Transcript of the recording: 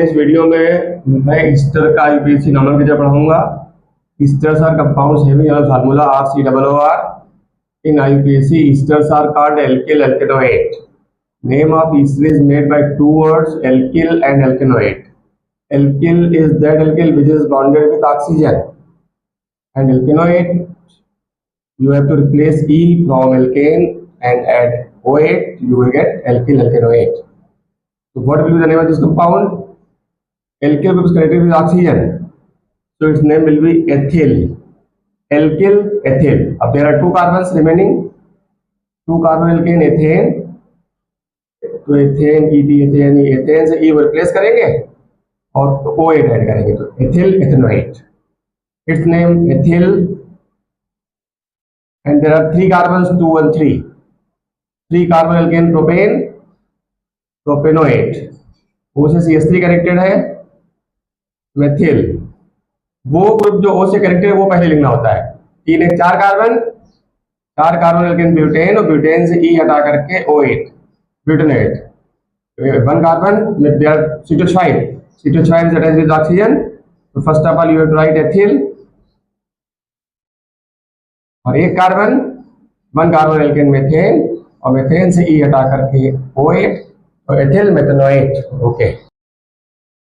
इस वीडियो में मैं ईस्टर का यूपीएससी नोमेनक्लेचर पढ़ाऊंगा। Esters are compounds having a formula RCOOR. In IUPAC, esters are called alkyl alkanoate. Name of ester is made by two words, alkyl and alkanoate. Alkyl is that alkyl which is bonded with oxygen, and alkanoate you have to replace E from alkane and add OH. You will get alkyl alkanoate. So what will be the name of this compound? Alkyl group is connected with oxygen, so its name will be ethyl. Alkyl, ethyl. अब there are two carbons remaining, two carbon alkane ethane. तो ethane ethane से E replace करेंगे और OH add करेंगे, तो ethyl ethanoate. Its name ethyl. And there are 3 carbons 2 and 3. 3 carbon alkane propane propanoate. O से CH3 connected है, methyl. वो group जो O से कनेक्टेड है वो पहले लिखना होता है. 3 एक 4 कार्बन, 4 कार्बन एल्केन ब्यूटेन, और ब्यूटेन से E हटा करके OH ब्यूटेनेट. 1 carbon with their CH5. CH5 is attached with oxygen. So first of all you have to write ethyl. और 1 कार्बन, 1 कार्बन एल्केन मेथेन, और मेथेन से E हटा करके OH, और एथिल मेथेनोएट. ओके.